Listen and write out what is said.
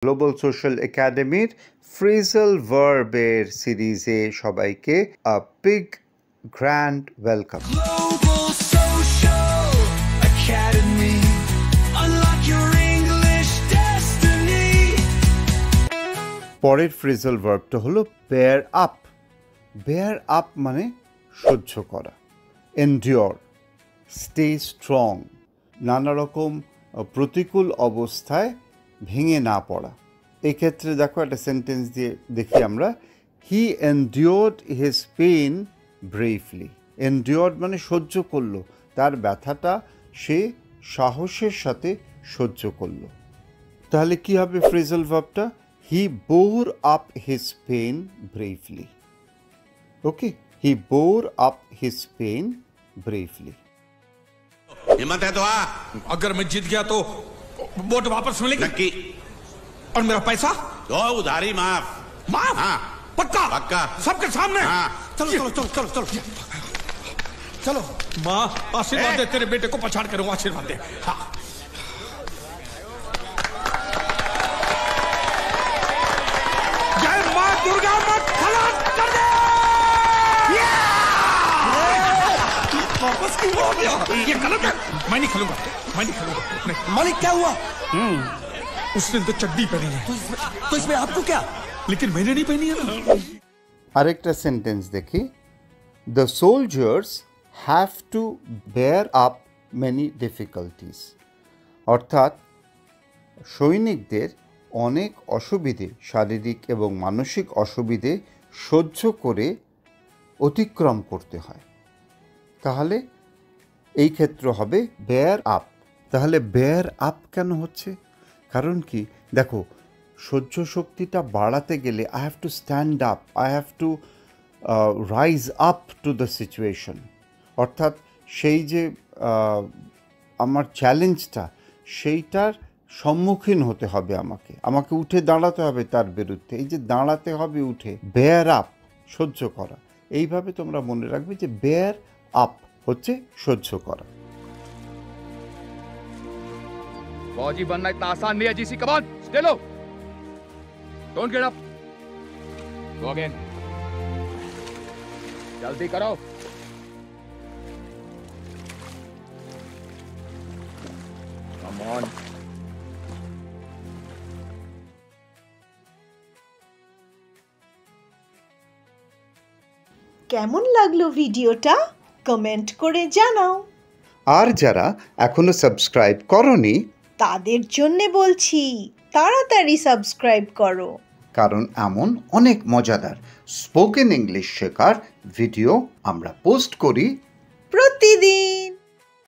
Global social একাডেমির phrasal ভার্বের সিরিজে সবাইকে a big grand welcome. Global Social Academy. Unlock your English destiny. পরের ফ্রেজাল ভার্বটা হলো বেয়ার আপ। বেয়ার আপ মানে সহ্য করা, এন্ডিওর, স্টে স্ট্রং, নানা রকম প্রতিকূল অবস্থায় ভেঙে না পড়া। এক্ষেত্রে দেখো একটা সেন্টেন্স দিয়ে দেখি আমরা, হি এন্ডিওর্ড হিজ পেইন ব্রেভলি। এন্ডিওর্ড মানে সহ্য করলো, তার ব্যথাটা সে সাহসের সাথে সহ্য করলো। তাহলে কি হবে ফ্রেজাল ভার্বটা? He bore up his pain bravely. Okay, he bore up his pain bravely. हिम्मत है तो आ। अगर मैं जीत गया तो वोट वापस मिलेगी नक्की। और मेरा पैसा तो उधारी माफ। माफ। हाँ पक्का पक्का। सबके सामने। हाँ। चलो चलो चलो चलो चलो चलो माँ आशीर्वाद दे, तेरे बेटे को पछाड़ कर आशीर्वाद दे। हाँ। जय माँ दुर्गा मत खलास कर दे। वापस क्यों हो गया? ये गलत है। मैं नहीं खेलूंगा, मैं नहीं खेलूंगा। नहीं। मालिक क्या हुआ? उसने तो चड्डी पहनी है तो इसमें आपको क्या? लेकिन मैंने नहीं पहनी है ना। আরেকটা সেন্টেন্স দেখি, the soldiers have to bear up many difficulties. অর্থাৎ সৈনিকদের অনেক অসুবিধে, শারীরিক এবং মানসিক অসুবিধে সহ্য করে অতিক্রম করতে হয়। তাহলে এই ক্ষেত্র হবে বেয়ার আপ। তাহলে বেয়ার আপ কেন হচ্ছে? কারণ কি, দেখো সহ্য শক্তিটা বাড়াতে গেলে I have to stand up, I have to rise up to the situation. অর্থাৎ সেই যে আমার চ্যালেঞ্জটা, সেইটার সম্মুখীন হতে হবে আমাকে উঠে দাঁড়াতে হবে তার বিরুদ্ধে। এই যে দাঁড়াতে হবে উঠে, বেয়ার আপ, সহ্য করা। এইভাবে তোমরা মনে রাখবে যে বেয়ার আপ হচ্ছে সহ্য করা। फौजी बनना इतना आसान नहीं है GC, come on stay low, don't get up, go again, जल्दी करो। Come on. কেমন লাগলো ভিডিওটা কমেন্ট করে জানাও। আর যারা এখনো সাবস্ক্রাইব করনি তাদের জন্যে বলছি, তাড়াতাড়ি সাবস্ক্রাইব করো, কারণ এমন অনেক মজাদার স্পোকেন ইংলিশ শেখার ভিডিও আমরা পোস্ট করি প্রতিদিন।